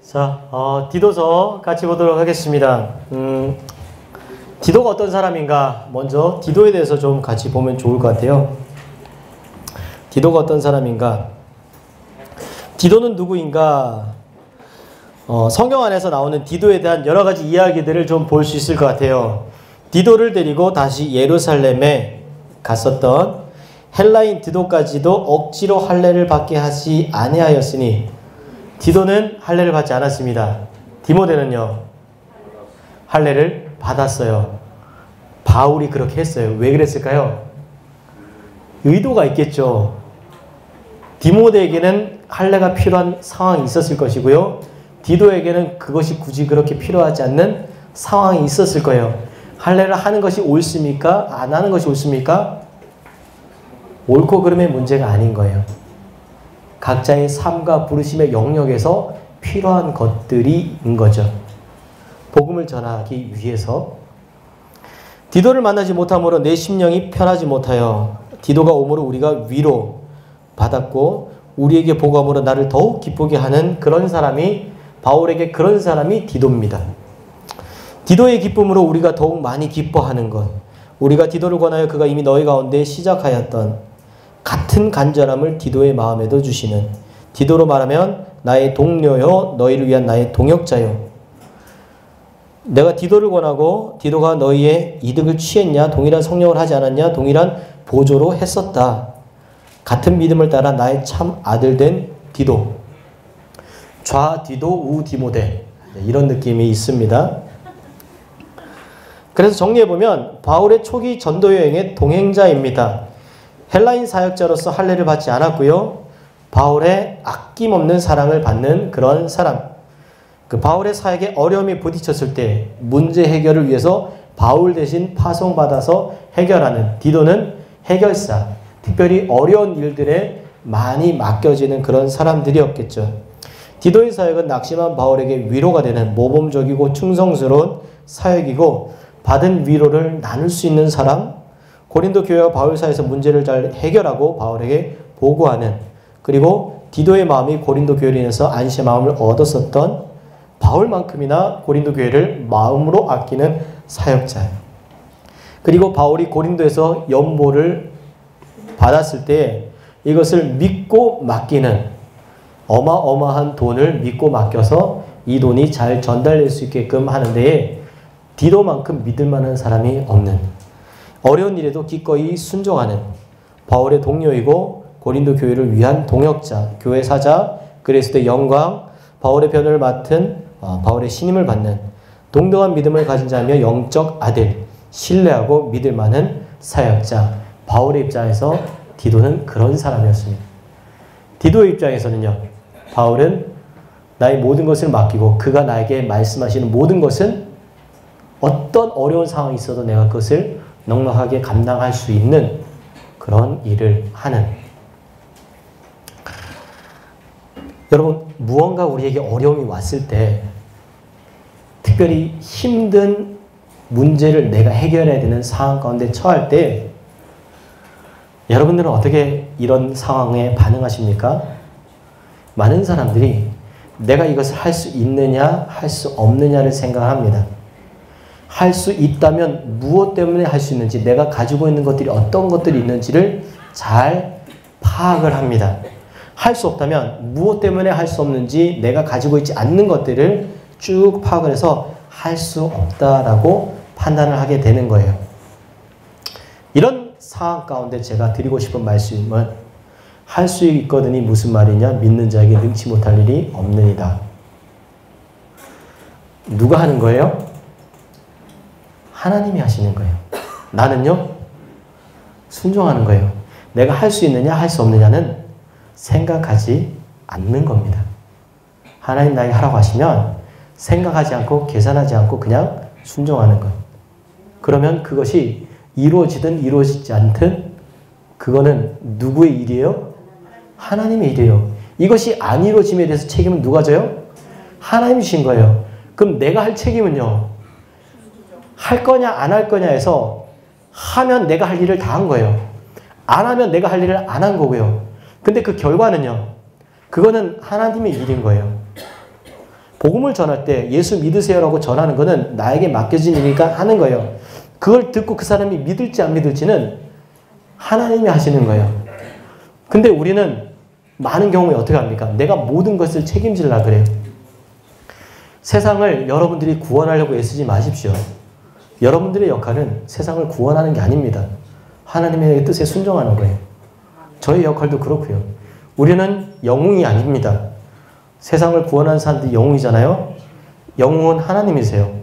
자, 디도서 같이 보도록 하겠습니다. 디도가 어떤 사람인가? 먼저 디도에 대해서 좀 같이 보면 좋을 것 같아요. 디도가 어떤 사람인가? 디도는 누구인가? 성경 안에서 나오는 디도에 대한 여러 가지 이야기들을 좀 볼 수 있을 것 같아요. 디도를 데리고 다시 예루살렘에 갔었던 헬라인 디도까지도 억지로 할례를 받게 하지 아니하였으니 디도는 할례를 받지 않았습니다. 디모데는요, 할례를 받았어요. 바울이 그렇게 했어요. 왜 그랬을까요? 의도가 있겠죠. 디모데에게는 할례가 필요한 상황이 있었을 것이고요. 디도에게는 그것이 굳이 그렇게 필요하지 않는 상황이 있었을 거예요. 할례를 하는 것이 옳습니까? 안 하는 것이 옳습니까? 옳고 그름의 문제가 아닌 거예요. 각자의 삶과 부르심의 영역에서 필요한 것들이인 거죠. 복음을 전하기 위해서. 디도를 만나지 못함으로 내 심령이 편하지 못하여 디도가 오므로 우리가 위로 받았고 우리에게 보감으로 나를 더욱 기쁘게 하는 그런 사람이, 바울에게 그런 사람이 디도입니다. 디도의 기쁨으로 우리가 더욱 많이 기뻐하는 것, 우리가 디도를 권하여 그가 이미 너희 가운데 시작하였던 같은 간절함을 디도의 마음에도 주시는, 디도로 말하면 나의 동료요 너희를 위한 나의 동역자요. 내가 디도를 권하고 디도가 너희의 이득을 취했냐? 동일한 성령을 하지 않았냐? 동일한 보조로 했었다. 같은 믿음을 따라 나의 참 아들 된 디도. 좌 디도 우 디모데, 이런 느낌이 있습니다. 그래서 정리해보면 바울의 초기 전도 여행의 동행자입니다. 헬라인 사역자로서 할례를 받지 않았고요. 바울의 아낌없는 사랑을 받는 그런 사람. 그 바울의 사역에 어려움이 부딪혔을 때 문제 해결을 위해서 바울 대신 파송받아서 해결하는, 디도는 해결사, 특별히 어려운 일들에 많이 맡겨지는 그런 사람들이었겠죠. 디도의 사역은 낙심한 바울에게 위로가 되는 모범적이고 충성스러운 사역이고, 받은 위로를 나눌 수 있는 사람, 고린도 교회와 바울 사이에서 문제를 잘 해결하고 바울에게 보고하는, 그리고 디도의 마음이 고린도 교회로 인해서 안시의 마음을 얻었었던 바울만큼이나 고린도 교회를 마음으로 아끼는 사역자. 그리고 바울이 고린도에서 연보를 받았을 때 이것을 믿고 맡기는, 어마어마한 돈을 믿고 맡겨서 이 돈이 잘 전달될 수 있게끔 하는데 디도만큼 믿을 만한 사람이 없는, 어려운 일에도 기꺼이 순종하는 바울의 동료이고 고린도 교회를 위한 동역자, 교회 사자, 그리스도의 영광, 바울의 변호를 맡은 바울의 신임을 받는 동등한 믿음을 가진 자며 영적 아들, 신뢰하고 믿을 만한 사역자. 바울의 입장에서 디도는 그런 사람이었습니다. 디도의 입장에서는요, 바울은 나의 모든 것을 맡기고 그가 나에게 말씀하시는 모든 것은 어떤 어려운 상황이 있어도 내가 그것을 넉넉하게 감당할 수 있는 그런 일을 하는. 여러분, 무언가 우리에게 어려움이 왔을 때, 특별히 힘든 문제를 내가 해결해야 되는 상황 가운데 처할 때 여러분들은 어떻게 이런 상황에 반응하십니까? 많은 사람들이 내가 이것을 할 수 있느냐 할 수 없느냐를 생각합니다. 할 수 있다면 무엇 때문에 할 수 있는지, 내가 가지고 있는 것들이 어떤 것들이 있는지를 잘 파악을 합니다. 할 수 없다면 무엇 때문에 할 수 없는지, 내가 가지고 있지 않는 것들을 쭉 파악을 해서 할 수 없다라고 판단을 하게 되는 거예요. 이런 상황 가운데 제가 드리고 싶은 말씀은, 할 수 있거든이 무슨 말이냐? 믿는 자에게 능치 못할 일이 없느니라. 누가 하는 거예요? 하나님이 하시는 거예요. 나는요, 순종하는 거예요. 내가 할 수 있느냐 할 수 없느냐는 생각하지 않는 겁니다. 하나님 나에게 하라고 하시면 생각하지 않고 계산하지 않고 그냥 순종하는 것. 그러면 그것이 이루어지든 이루어지지 않든 그거는 누구의 일이에요? 하나님의 일이에요. 이것이 안 이루어짐에 대해서 책임은 누가 져요? 하나님이 주신 거예요. 그럼 내가 할 책임은요, 할 거냐 안 할 거냐에서 하면 내가 할 일을 다 한 거예요. 안 하면 내가 할 일을 안 한 거고요. 근데 그 결과는요, 그거는 하나님의 일인 거예요. 복음을 전할 때 예수 믿으세요라고 전하는 것은 나에게 맡겨진 일이니까 하는 거예요. 그걸 듣고 그 사람이 믿을지 안 믿을지는 하나님이 하시는 거예요. 근데 우리는 많은 경우에 어떻게 합니까? 내가 모든 것을 책임지려고 그래요. 세상을 여러분들이 구원하려고 애쓰지 마십시오. 여러분들의 역할은 세상을 구원하는 게 아닙니다. 하나님의 뜻에 순종하는 거예요. 저의 역할도 그렇고요. 우리는 영웅이 아닙니다. 세상을 구원하는 사람들이 영웅이잖아요. 영웅은 하나님이세요.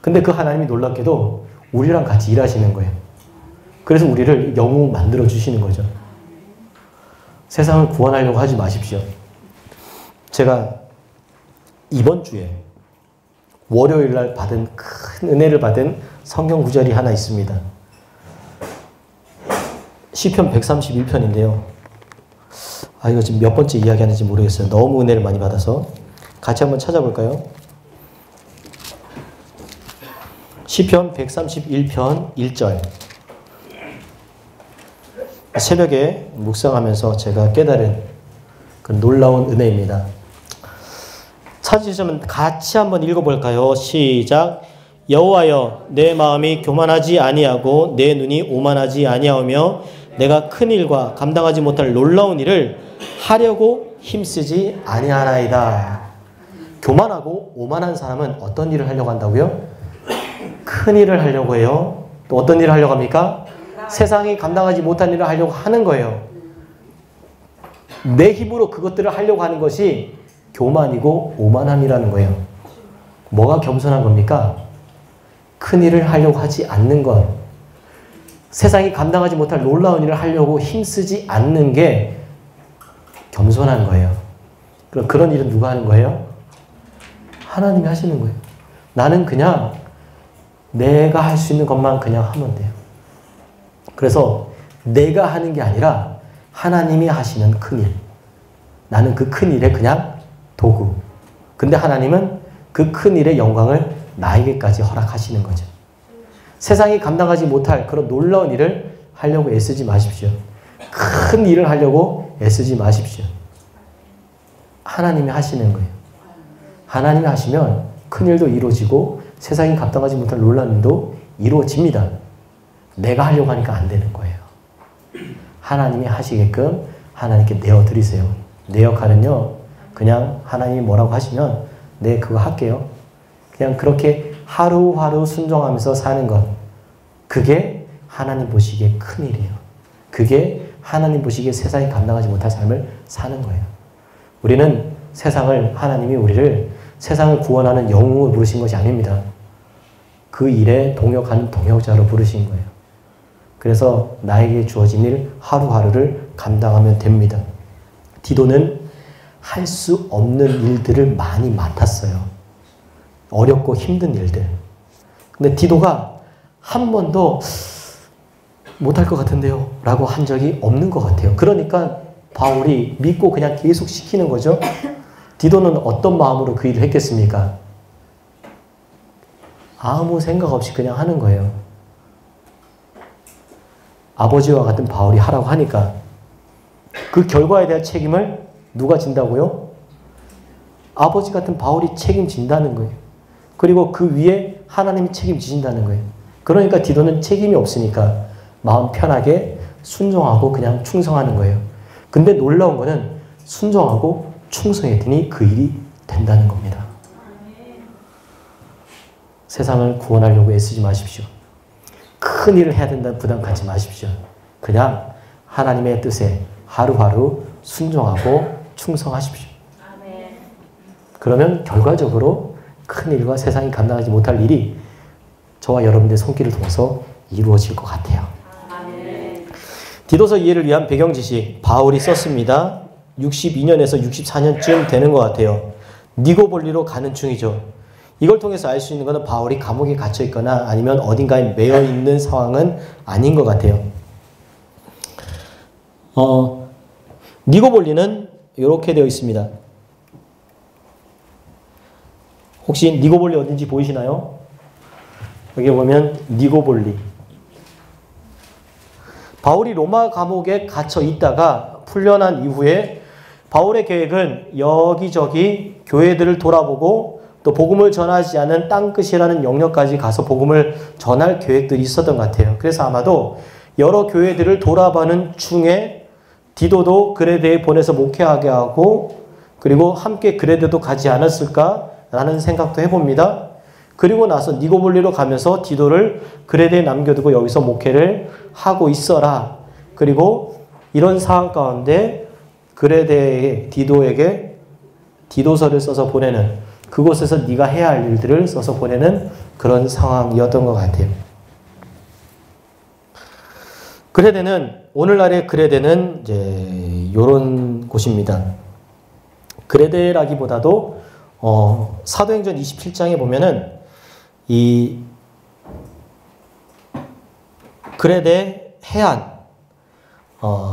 근데 그 하나님이 놀랍게도 우리랑 같이 일하시는 거예요. 그래서 우리를 영웅 만들어 주시는 거죠. 세상을 구원하려고 하지 마십시오. 제가 이번 주에 월요일 날 받은 큰 은혜를 받은 성경 구절이 하나 있습니다. 시편 131편인데요. 이거 지금 몇 번째 이야기하는지 모르겠어요. 너무 은혜를 많이 받아서. 같이 한번 찾아볼까요? 시편 131편 1절. 새벽에 묵상하면서 제가 깨달은 그 놀라운 은혜입니다. 찾으시면 같이 한번 읽어볼까요? 시작. 여호와여, 내 마음이 교만하지 아니하고 내 눈이 오만하지 아니하오며 내가 큰 일과 감당하지 못할 놀라운 일을 하려고 힘쓰지 아니하나이다. 교만하고 오만한 사람은 어떤 일을 하려고 한다고요? 큰 일을 하려고 해요. 또 어떤 일을 하려고 합니까? 세상이 감당하지 못한 일을 하려고 하는 거예요. 내 힘으로 그것들을 하려고 하는 것이 교만이고 오만함이라는 거예요. 뭐가 겸손한 겁니까? 큰 일을 하려고 하지 않는 것. 세상이 감당하지 못할 놀라운 일을 하려고 힘쓰지 않는 게 겸손한 거예요. 그럼 그런 일은 누가 하는 거예요? 하나님이 하시는 거예요. 나는 그냥 내가 할 수 있는 것만 그냥 하면 돼요. 그래서 내가 하는 게 아니라 하나님이 하시는 큰 일. 나는 그 큰 일에 그냥 도구. 근데 하나님은 그 큰 일의 영광을 나에게까지 허락하시는 거죠. 세상이 감당하지 못할 그런 놀라운 일을 하려고 애쓰지 마십시오. 큰 일을 하려고 애쓰지 마십시오. 하나님이 하시는 거예요. 하나님이 하시면 큰 일도 이루어지고 세상이 감당하지 못할 놀라운 일도 이루어집니다. 내가 하려고 하니까 안 되는 거예요. 하나님이 하시게끔 하나님께 내어드리세요. 내 역할은요, 그냥 하나님이 뭐라고 하시면 네, 그거 할게요. 그냥 그렇게 하루하루 순종하면서 사는 것. 그게 하나님 보시기에 큰일이에요. 그게 하나님 보시기에 세상이 감당하지 못할 삶을 사는 거예요. 우리는 하나님이 우리를 세상을 구원하는 영웅으로 부르신 것이 아닙니다. 그 일에 동역하는 동역자로 부르신 거예요. 그래서 나에게 주어진 일 하루하루를 감당하면 됩니다. 디도는 할 수 없는 일들을 많이 맡았어요. 어렵고 힘든 일들. 근데 디도가 한 번도 못할 것 같은데요 라고 한 적이 없는 것 같아요. 그러니까 바울이 믿고 그냥 계속 시키는 거죠. 디도는 어떤 마음으로 그 일을 했겠습니까? 아무 생각 없이 그냥 하는 거예요. 아버지와 같은 바울이 하라고 하니까 그 결과에 대한 책임을 누가 진다고요? 아버지 같은 바울이 책임진다는 거예요. 그리고 그 위에 하나님이 책임지신다는 거예요. 그러니까 디도는 책임이 없으니까 마음 편하게 순종하고 그냥 충성하는 거예요. 근데 놀라운 거는 순종하고 충성했더니 그 일이 된다는 겁니다. 세상을 구원하려고 애쓰지 마십시오. 큰 일을 해야 된다는 부담 갖지 마십시오. 그냥 하나님의 뜻에 하루하루 순종하고 충성하십시오. 그러면 결과적으로 큰 일과 세상이 감당하지 못할 일이 저와 여러분들의 손길을 통해서 이루어질 것 같아요. 디도서 이해를 위한 배경 지식 바울이 썼습니다. 62년에서 64년쯤 되는 것 같아요. 니고볼리로 가는 중이죠. 이걸 통해서 알 수 있는 것은 바울이 감옥에 갇혀 있거나 아니면 어딘가에 매여 있는 상황은 아닌 것 같아요. 니고볼리는 이렇게 되어 있습니다. 혹시 니고볼리 어딘지 보이시나요? 여기 보면 니고볼리. 바울이 로마 감옥에 갇혀 있다가 풀려난 이후에 바울의 계획은 여기저기 교회들을 돌아보고 또 복음을 전하지 않은 땅끝이라는 영역까지 가서 복음을 전할 계획들이 있었던 것 같아요. 그래서 아마도 여러 교회들을 돌아보는 중에 디도도 그레데에 보내서 목회하게 하고 그리고 함께 그레데도 가지 않았을까라는 생각도 해봅니다. 그리고 나서 니고볼리로 가면서 디도를 그레데에 남겨두고 여기서 목회를 하고 있어라. 그리고 이런 상황 가운데 그레데에 디도에게 디도서를 써서 보내는, 그곳에서 네가 해야 할 일들을 써서 보내는 그런 상황이었던 것 같아요. 그레데는, 오늘날의 그레데는 이제 요런 곳입니다. 그레데라기보다도 사도행전 27장에 보면은 이 그레데 해안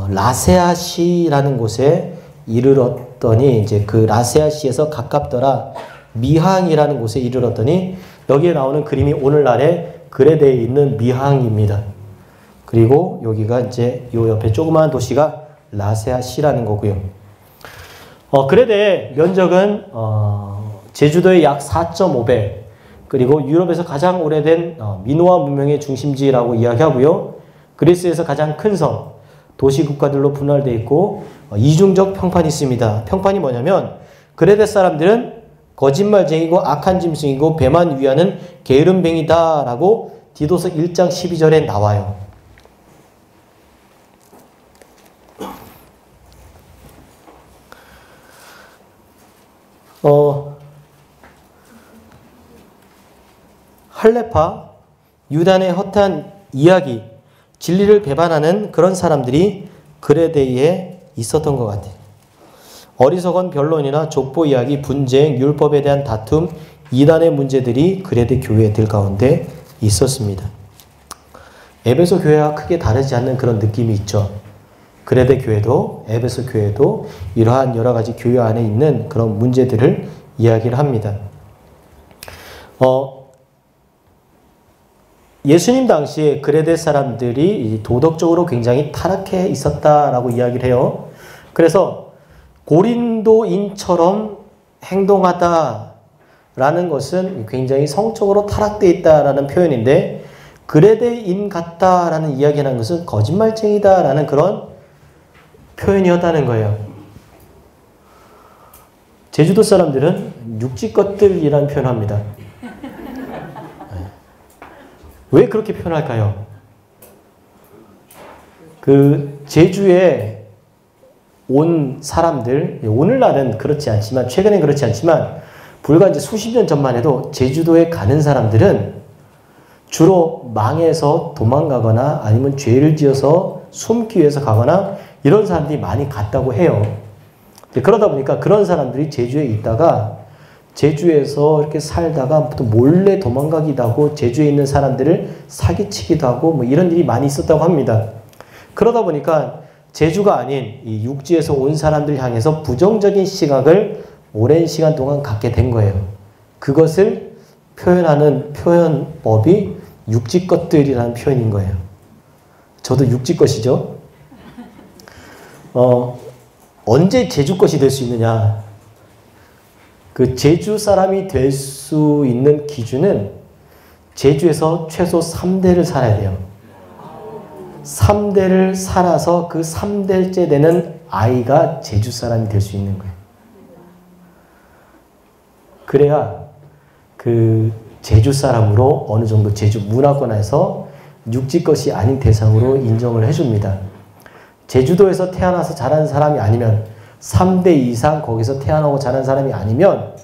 라세아시라는 곳에 이르렀더니 이제 그 라세아시에서 가깝더라 미항이라는 곳에 이르렀더니 여기에 나오는 그림이 오늘날의 그레데에 있는 미항입니다. 그리고 여기가 이제 요 옆에 조그마한 도시가 라세아시라는 거고요. 그레데의 면적은 제주도의 약 4.5배, 그리고 유럽에서 가장 오래된 미노아 문명의 중심지라고 이야기하고요. 그리스에서 가장 큰 섬, 도시 국가들로 분할되어 있고 이중적 평판이 있습니다. 평판이 뭐냐면 그레데 사람들은 거짓말쟁이고 악한 짐승이고 배만 위하는 게으름뱅이다 라고 디도서 1장 12절에 나와요. 할레파, 유단의 허탄 이야기, 진리를 배반하는 그런 사람들이 그레데에 있었던 것 같아요. 어리석은 변론이나 족보 이야기, 분쟁, 율법에 대한 다툼, 이단의 문제들이 그레데 교회들 가운데 있었습니다. 에베소 교회와 크게 다르지 않는 그런 느낌이 있죠. 그레데 교회도 에베소 교회도 이러한 여러 가지 교회 안에 있는 그런 문제들을 이야기를 합니다. 예수님 당시에 그레데 사람들이 도덕적으로 굉장히 타락해 있었다라고 이야기를 해요. 그래서 고린도인처럼 행동하다라는 것은 굉장히 성적으로 타락되어 있다라는 표현인데, 그레데인 같다라는 이야기라는 것은 거짓말쟁이다라는 그런 표현이었다는 거예요. 제주도 사람들은 육지 것들이라는 표현을 합니다. 왜 그렇게 표현할까요? 그 제주에 온 사람들, 오늘날은 그렇지 않지만, 최근엔 그렇지 않지만, 불과 이제 수십 년 전만 해도 제주도에 가는 사람들은 주로 망해서 도망가거나 아니면 죄를 지어서 숨기 위해서 가거나 이런 사람들이 많이 갔다고 해요. 그러다 보니까 그런 사람들이 제주에 있다가 제주에서 이렇게 살다가 또 몰래 도망가기도 하고 제주에 있는 사람들을 사기치기도 하고 뭐 이런 일이 많이 있었다고 합니다. 그러다 보니까 제주가 아닌 이 육지에서 온 사람들 향해서 부정적인 시각을 오랜 시간 동안 갖게 된 거예요. 그것을 표현하는 표현법이 육지 것들이라는 표현인 거예요. 저도 육지 것이죠. 언제 제주 것이 될 수 있느냐? 그 제주 사람이 될 수 있는 기준은 제주에서 최소 3대를 살아야 돼요. 3대를 살아서 그 3대째 되는 아이가 제주 사람이 될 수 있는 거예요. 그래야 그 제주 사람으로 어느 정도 제주 문화권에서 육지 것이 아닌 대상으로 인정을 해줍니다. 제주도에서 태어나서 자란 사람이 아니면 3대 이상 거기서 태어나고 자란 사람이 아니면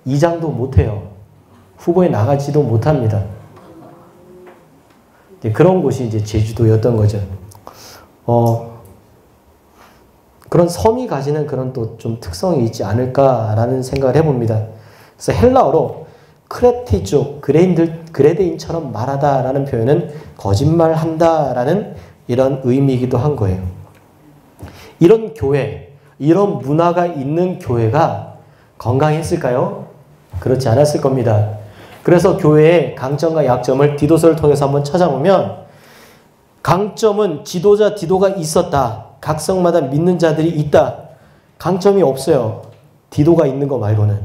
이장도 못해요. 후보에 나가지도 못합니다. 그런 곳이 이제 제주도였던 거죠. 그런 섬이 가지는 그런 또 좀 특성이 있지 않을까라는 생각을 해봅니다. 그래서 헬라어로 크레티족, 그레데인처럼 말하다라는 표현은 거짓말한다라는 이런 의미이기도 한 거예요. 이런 교회, 이런 문화가 있는 교회가 건강했을까요? 그렇지 않았을 겁니다. 그래서 교회의 강점과 약점을 디도서를 통해서 한번 찾아보면, 강점은 지도자 디도가 있었다. 각 성마다 믿는 자들이 있다. 강점이 없어요. 디도가 있는 거 말고는.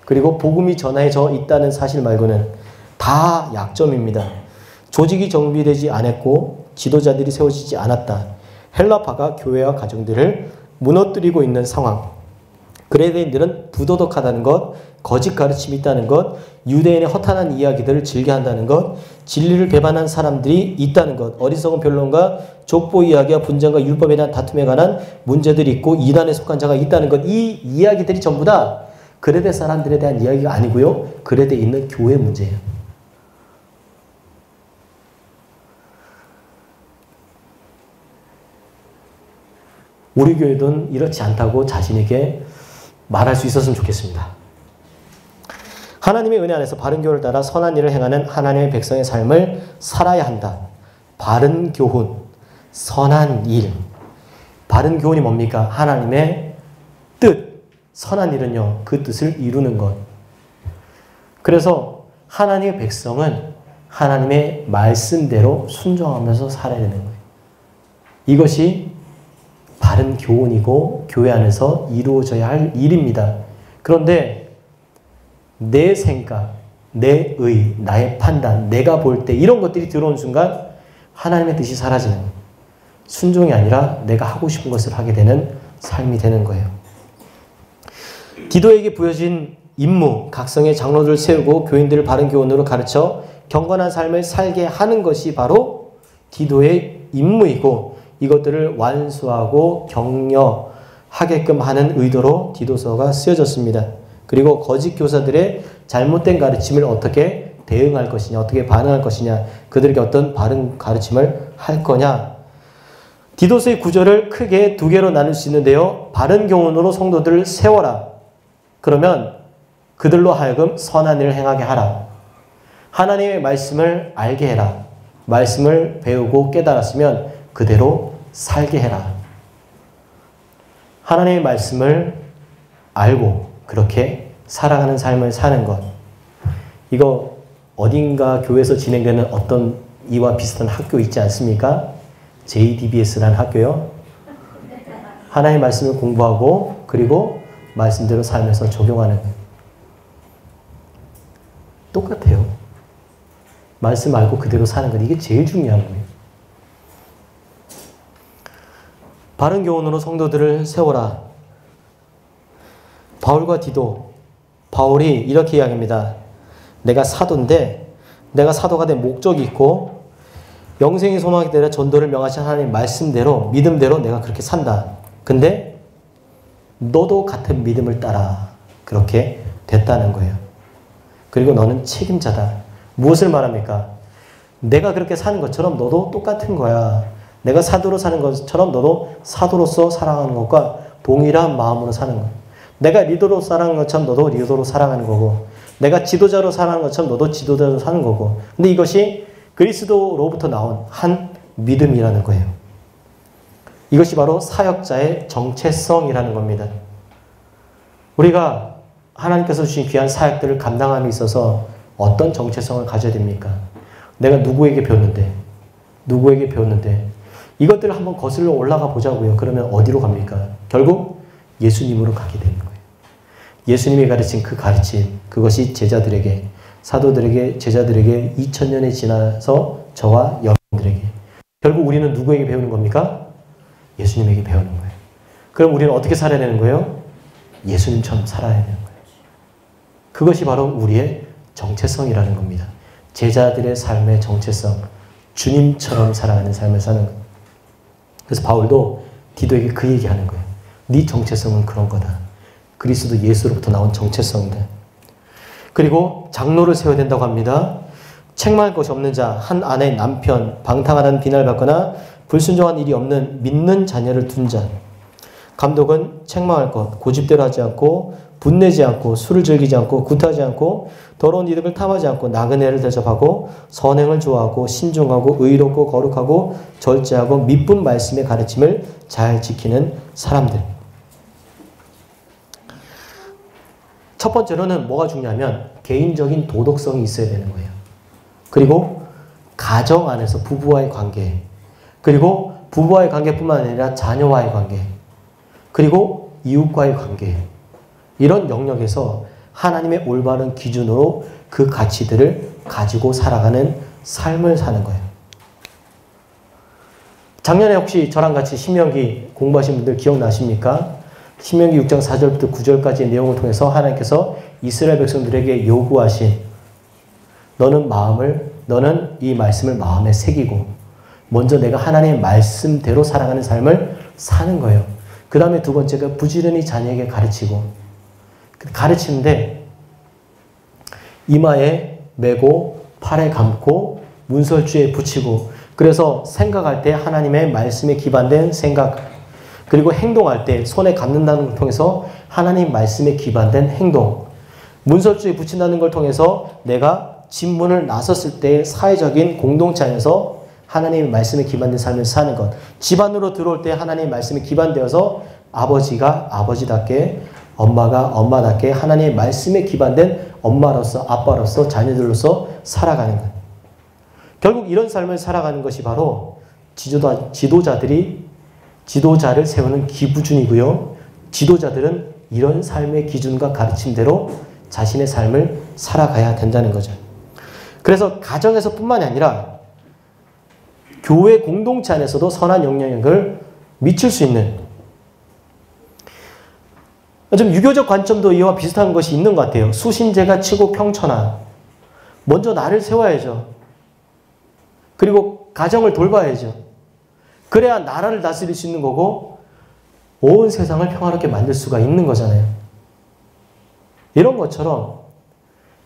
그리고 복음이 전해져 있다는 사실 말고는 다 약점입니다. 조직이 정비되지 않았고 지도자들이 세워지지 않았다. 헬라파가 교회와 가정들을 무너뜨리고 있는 상황. 그레데인들은 부도덕하다는 것, 거짓 가르침이 있다는 것, 유대인의 허탄한 이야기들을 즐겨한다는 것, 진리를 배반한 사람들이 있다는 것, 어리석은 변론과 족보 이야기와 분쟁과 율법에 대한 다툼에 관한 문제들이 있고 이단에 속한 자가 있다는 것, 이 이야기들이 전부 다 그레데 사람들에 대한 이야기가 아니고요. 그레데에 있는 교회 문제예요. 우리 교회는 이렇지 않다고 자신에게 말할 수 있었으면 좋겠습니다. 하나님의 은혜 안에서 바른 교훈을 따라 선한 일을 행하는 하나님의 백성의 삶을 살아야 한다. 바른 교훈, 선한 일. 바른 교훈이 뭡니까? 하나님의 뜻. 선한 일은요, 그 뜻을 이루는 것. 그래서 하나님의 백성은 하나님의 말씀대로 순종하면서 살아야 되는 거예요. 이것이 바른 교훈이고 교회 안에서 이루어져야 할 일입니다. 그런데 내 생각, 내 의, 나의 판단, 내가 볼 때 이런 것들이 들어온 순간 하나님의 뜻이 사라지는 거예요. 순종이 아니라 내가 하고 싶은 것을 하게 되는 삶이 되는 거예요. 디도에게 부여진 임무, 각성의 장로들을 세우고 교인들을 바른 교훈으로 가르쳐 경건한 삶을 살게 하는 것이 바로 디도의 임무이고 이것들을 완수하고 격려하게끔 하는 의도로 디도서가 쓰여졌습니다. 그리고 거짓 교사들의 잘못된 가르침을 어떻게 대응할 것이냐, 어떻게 반응할 것이냐, 그들에게 어떤 바른 가르침을 할 거냐. 디도서의 구절을 크게 두 개로 나눌 수 있는데요. 바른 교훈으로 성도들을 세워라. 그러면 그들로 하여금 선한 일을 행하게 하라. 하나님의 말씀을 알게 해라. 말씀을 배우고 깨달았으면 그대로 살게 해라. 하나님의 말씀을 알고 그렇게 살아가는 삶을 사는 것. 이거 어딘가 교회에서 진행되는 어떤 이와 비슷한 학교 있지 않습니까? JDBS라는 학교요. 하나님의 말씀을 공부하고 그리고 말씀대로 살면서 적용하는 거예요. 똑같아요. 말씀 알고 그대로 사는 것. 이게 제일 중요한 거예요. 바른 교훈으로 성도들을 세워라. 바울과 디도. 바울이 이렇게 이야기합니다. 내가 사도인데 내가 사도가 된 목적이 있고 영생의 소망이 되라 전도를 명하신 하나님 말씀대로 믿음대로 내가 그렇게 산다. 근데 너도 같은 믿음을 따라 그렇게 됐다는 거예요. 그리고 너는 책임자다. 무엇을 말합니까? 내가 그렇게 사는 것처럼 너도 똑같은 거야. 내가 사도로 사는 것처럼 너도 사도로서 살아가는 것과 동일한 마음으로 사는 거야. 내가 리더로 살아가는 것처럼 너도 리더로 살아가는 거고 내가 지도자로 살아가는 것처럼 너도 지도자로 사는 거고 근데 이것이 그리스도로부터 나온 한 믿음이라는 거예요. 이것이 바로 사역자의 정체성이라는 겁니다. 우리가 하나님께서 주신 귀한 사역들을 감당함에 있어서 어떤 정체성을 가져야 됩니까? 내가 누구에게 배웠는데 이것들을 한번 거슬러 올라가 보자고요. 그러면 어디로 갑니까? 결국 예수님으로 가게 되는 거예요. 예수님이 가르친 그 가르침, 그것이 제자들에게, 사도들에게, 제자들에게 2000년이 지나서 저와 여러분들에게. 결국 우리는 누구에게 배우는 겁니까? 예수님에게 배우는 거예요. 그럼 우리는 어떻게 살아야 되는 거예요? 예수님처럼 살아야 되는 거예요. 그것이 바로 우리의 정체성이라는 겁니다. 제자들의 삶의 정체성, 주님처럼 살아가는 삶을 사는 거예요. 그래서 바울도 디도에게 그 얘기하는 거예요. 네 정체성은 그런 거다. 그리스도 예수로부터 나온 정체성이다. 그리고 장로를 세워야 된다고 합니다. 책망할 것이 없는 자, 한 아내의 남편, 방탕하다는 비난을 받거나 불순종한 일이 없는 믿는 자녀를 둔 자. 감독은 책망할 것, 고집대로 하지 않고 분내지 않고 술을 즐기지 않고 구타하지 않고 더러운 이득을 탐하지 않고 나그네를 대접하고 선행을 좋아하고 신중하고 의롭고 거룩하고 절제하고 미쁜 말씀의 가르침을 잘 지키는 사람들. 첫 번째로는 뭐가 중요하면 개인적인 도덕성이 있어야 되는 거예요. 그리고 가정 안에서 부부와의 관계, 그리고 부부와의 관계뿐만 아니라 자녀와의 관계, 그리고 이웃과의 관계, 이런 영역에서 하나님의 올바른 기준으로 그 가치들을 가지고 살아가는 삶을 사는 거예요. 작년에 혹시 저랑 같이 신명기 공부하신 분들 기억나십니까? 신명기 6장 4절부터 9절까지의 내용을 통해서 하나님께서 이스라엘 백성들에게 요구하신 너는 이 말씀을 마음에 새기고 먼저 내가 하나님의 말씀대로 살아가는 삶을 사는 거예요. 그 다음에 두 번째가 부지런히 자녀에게 가르치고, 가르치는데 이마에 메고 팔에 감고 문설주에 붙이고, 그래서 생각할 때 하나님의 말씀에 기반된 생각, 그리고 행동할 때 손에 감는다는 걸 통해서 하나님 말씀에 기반된 행동, 문설주에 붙인다는 걸 통해서 내가 집문을 나섰을 때 사회적인 공동체 안에서 하나님의 말씀에 기반된 삶을 사는 것, 집안으로 들어올 때 하나님의 말씀에 기반되어서 아버지가 아버지답게, 엄마가 엄마답게 하나님의 말씀에 기반된 엄마로서, 아빠로서, 자녀들로서 살아가는 것. 결국 이런 삶을 살아가는 것이 바로 지도자를 세우는 기부준이고요. 지도자들은 이런 삶의 기준과 가르침대로 자신의 삶을 살아가야 된다는 거죠. 그래서 가정에서 뿐만이 아니라 교회 공동체 안에서도 선한 영향력을 미칠 수 있는, 좀 유교적 관점도 이와 비슷한 것이 있는 것 같아요. 수신제가 치고 평천하. 먼저 나를 세워야죠. 그리고 가정을 돌봐야죠. 그래야 나라를 다스릴 수 있는 거고 온 세상을 평화롭게 만들 수가 있는 거잖아요. 이런 것처럼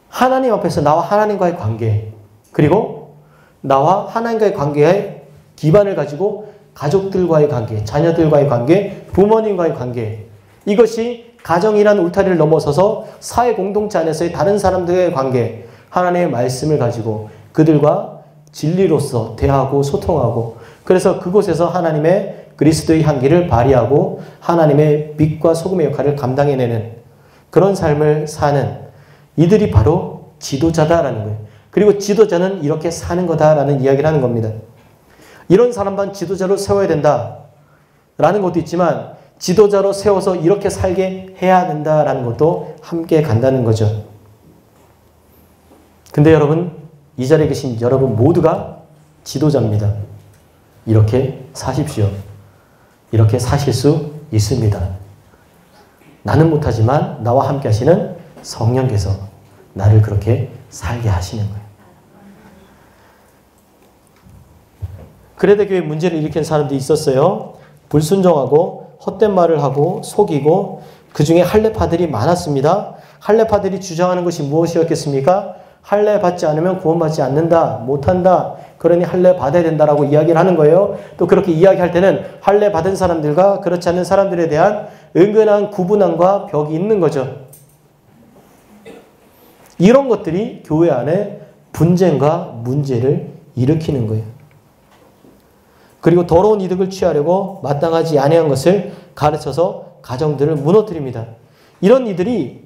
하나님 앞에서 나와 하나님과의 관계, 그리고 나와 하나님과의 관계에 기반을 가지고 가족들과의 관계, 자녀들과의 관계, 부모님과의 관계, 이것이 가정이라는 울타리를 넘어서서 사회 공동체 안에서의 다른 사람들과의 관계, 하나님의 말씀을 가지고 그들과 진리로서 대하고 소통하고, 그래서 그곳에서 하나님의 그리스도의 향기를 발휘하고 하나님의 빛과 소금의 역할을 감당해내는 그런 삶을 사는 이들이 바로 지도자다라는 거예요. 그리고 지도자는 이렇게 사는 거다라는 이야기를 하는 겁니다. 이런 사람만 지도자로 세워야 된다라는 것도 있지만 지도자로 세워서 이렇게 살게 해야 된다라는 것도 함께 간다는 거죠. 근데 여러분, 이 자리에 계신 여러분 모두가 지도자입니다. 이렇게 사십시오. 이렇게 사실 수 있습니다. 나는 못하지만 나와 함께 하시는 성령께서 나를 그렇게 살게 하시는 거예요. 그레데 교회에 문제를 일으킨 사람들이 있었어요. 불순종하고 헛된 말을 하고 속이고 그 중에 할례파들이 많았습니다. 할례파들이 주장하는 것이 무엇이었겠습니까? 할례 받지 않으면 구원받지 않는다, 못한다, 그러니 할례 받아야 된다라고 이야기를 하는 거예요. 또 그렇게 이야기할 때는 할례 받은 사람들과 그렇지 않은 사람들에 대한 은근한 구분함과 벽이 있는 거죠. 이런 것들이 교회 안에 분쟁과 문제를 일으키는 거예요. 그리고 더러운 이득을 취하려고 마땅하지 아니한 것을 가르쳐서 가정들을 무너뜨립니다. 이런 이들이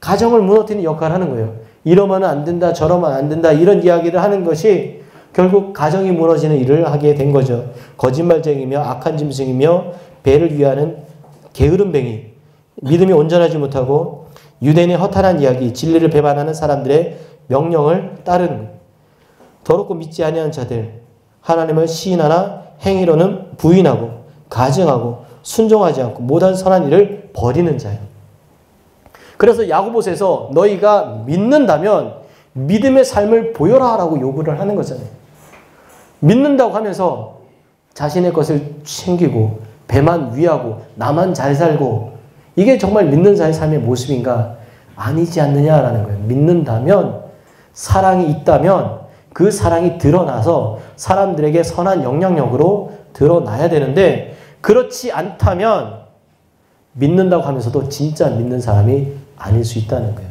가정을 무너뜨리는 역할을 하는 거예요. 이러면 안 된다, 저러면 안 된다, 이런 이야기를 하는 것이 결국 가정이 무너지는 일을 하게 된 거죠. 거짓말쟁이며 악한 짐승이며 배를 위하는 게으름뱅이, 믿음이 온전하지 못하고 유대인의 허탄한 이야기, 진리를 배반하는 사람들의 명령을 따르는 거예요. 더럽고 믿지 아니하는 자들, 하나님을 시인하나 행위로는 부인하고 가증하고 순종하지 않고 모든 선한 일을 버리는 자예요. 그래서 야고보서에서 너희가 믿는다면 믿음의 삶을 보여라라고 요구를 하는 거잖아요. 믿는다고 하면서 자신의 것을 챙기고 배만 위하고 나만 잘 살고, 이게 정말 믿는 자의 삶의 모습인가? 아니지 않느냐라는 거예요. 믿는다면, 사랑이 있다면 그 사랑이 드러나서 사람들에게 선한 영향력으로 드러나야 되는데, 그렇지 않다면 믿는다고 하면서도 진짜 믿는 사람이 아닐 수 있다는 거예요.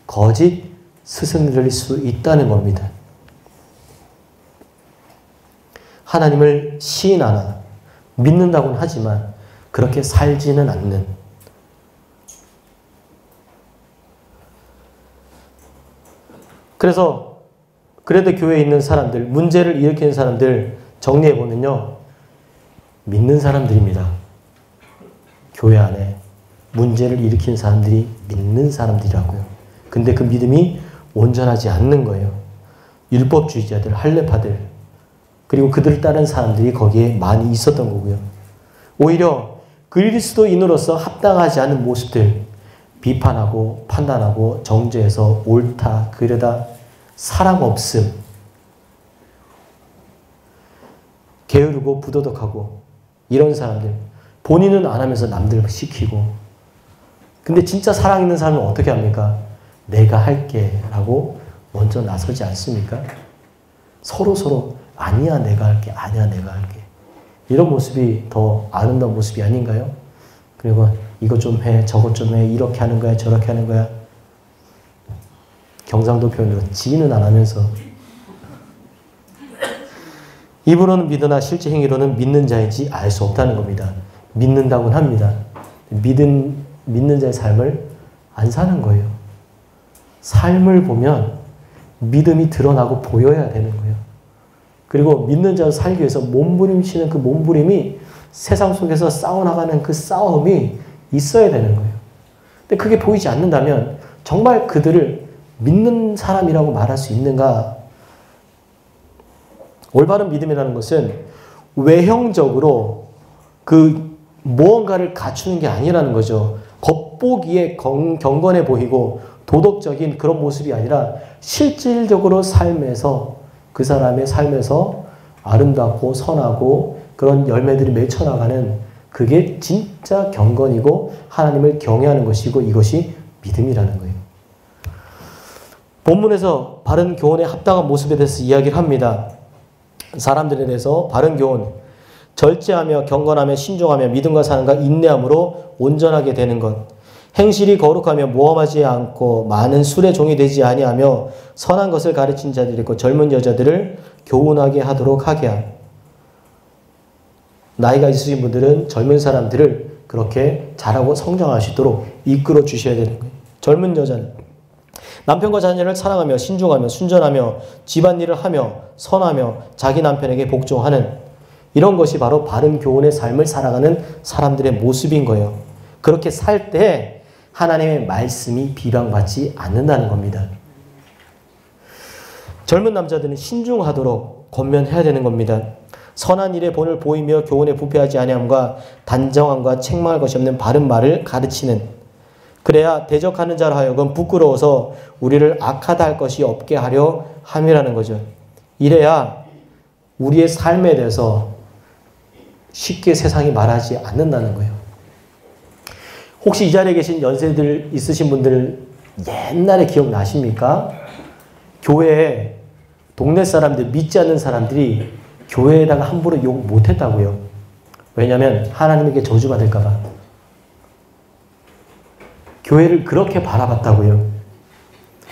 거짓 스승들일 수 있다는 겁니다. 하나님을 시인하나 믿는다고는 하지만 그렇게 살지는 않는, 그래서 그래도 교회에 있는 사람들, 문제를 일으키는 사람들 정리해보면요, 믿는 사람들입니다. 교회 안에 문제를 일으킨 사람들이 믿는 사람들이라고요. 근데 그 믿음이 온전하지 않는 거예요. 율법주의자들, 할례파들, 그리고 그들을 따른 사람들이 거기에 많이 있었던 거고요. 오히려 그리스도인으로서 합당하지 않은 모습들, 비판하고 판단하고 정죄해서 옳다, 그러다, 사랑 없음, 게으르고 부도덕하고 이런 사람들, 본인은 안 하면서 남들 시키고, 근데 진짜 사랑 있는 사람은 어떻게 합니까? 내가 할게 라고 먼저 나서지 않습니까? 서로 아니야 내가 할게, 아니야 내가 할게, 이런 모습이 더 아름다운 모습이 아닌가요? 그리고 이것 좀 해, 저것 좀 해, 이렇게 하는 거야, 저렇게 하는 거야. 경상도 표현으로 지는 안 하면서, 입으로는 믿으나 실제 행위로는 믿는 자인지 알 수 없다는 겁니다. 믿는다고는 합니다. 믿는 자의 삶을 안 사는 거예요. 삶을 보면 믿음이 드러나고 보여야 되는 거예요. 그리고 믿는 자로 살기 위해서 몸부림치는 그 몸부림이 세상 속에서 싸워나가는 그 싸움이 있어야 되는 거예요. 근데 그게 보이지 않는다면 정말 그들을 믿는 사람이라고 말할 수 있는가? 올바른 믿음이라는 것은 외형적으로 그 무언가를 갖추는 게 아니라는 거죠. 겉보기에 경건해 보이고 도덕적인 그런 모습이 아니라 실질적으로 삶에서, 그 사람의 삶에서 아름답고 선하고 그런 열매들이 맺혀나가는, 그게 진짜 경건이고 하나님을 경외하는 것이고 이것이 믿음이라는 거예요. 본문에서 바른 교훈에 합당한 모습에 대해서 이야기를 합니다. 사람들에 대해서 바른 교훈, 절제하며 경건하며 신중하며 믿음과 사랑과 인내함으로 온전하게 되는 것, 행실이 거룩하며 모험하지 않고 많은 술의 종이 되지 아니하며 선한 것을 가르친 자들이 있고 젊은 여자들을 교훈하게 하도록 하게 함. 나이가 있으신 분들은 젊은 사람들을 그렇게 잘하고 성장할 수 있도록 이끌어 주셔야 되는 거예요. 젊은 여자는 남편과 자녀를 사랑하며 신중하며 순전하며 집안일을 하며 선하며 자기 남편에게 복종하는, 이런 것이 바로 바른 교훈의 삶을 살아가는 사람들의 모습인 거예요. 그렇게 살 때 하나님의 말씀이 비방받지 않는다는 겁니다. 젊은 남자들은 신중하도록 권면해야 되는 겁니다. 선한 일에 본을 보이며 교훈에 부패하지 아니함과 단정함과 책망할 것이 없는 바른 말을 가르치는, 그래야 대적하는 자로 하여금 부끄러워서 우리를 악하다 할 것이 없게 하려 함이라는 거죠. 이래야 우리의 삶에 대해서 쉽게 세상이 말하지 않는다는 거예요. 혹시 이 자리에 계신 연세들 있으신 분들 옛날에 기억나십니까? 교회에 동네 사람들, 믿지 않는 사람들이 교회에다가 함부로 욕 못했다고요. 왜냐하면 하나님에게 저주받을까 봐. 교회를 그렇게 바라봤다고요.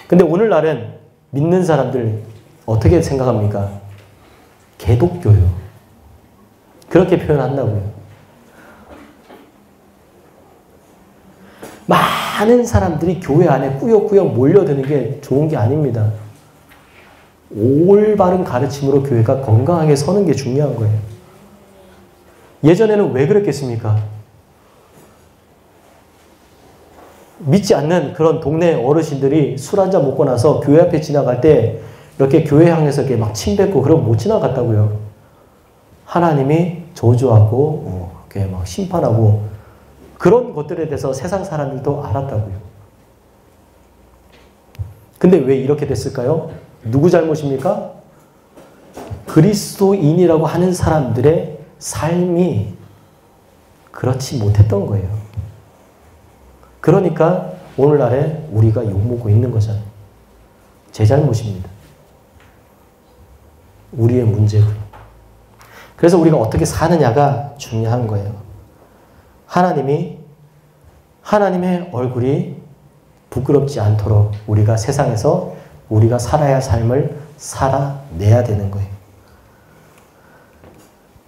근데 오늘날은 믿는 사람들 어떻게 생각합니까? 개독교요. 그렇게 표현한다고요. 많은 사람들이 교회 안에 꾸역꾸역 몰려드는 게 좋은 게 아닙니다. 올바른 가르침으로 교회가 건강하게 서는 게 중요한 거예요. 예전에는 왜 그랬겠습니까? 믿지 않는 그런 동네 어르신들이 술 한잔 먹고 나서 교회 앞에 지나갈 때 이렇게 교회 향해서 이렇게 막 침뱉고 그러고 못 지나갔다고요. 하나님이 저주하고 이렇게 막 심판하고 그런 것들에 대해서 세상 사람들도 알았다고요. 근데 왜 이렇게 됐을까요? 누구 잘못입니까? 그리스도인이라고 하는 사람들의 삶이 그렇지 못했던 거예요. 그러니까 오늘날에 우리가 욕먹고 있는 거잖아요. 제 잘못입니다. 우리의 문제고요. 그래서 우리가 어떻게 사느냐가 중요한 거예요. 하나님의 얼굴이 부끄럽지 않도록 우리가 세상에서 우리가 살아야 할 삶을 살아내야 되는 거예요.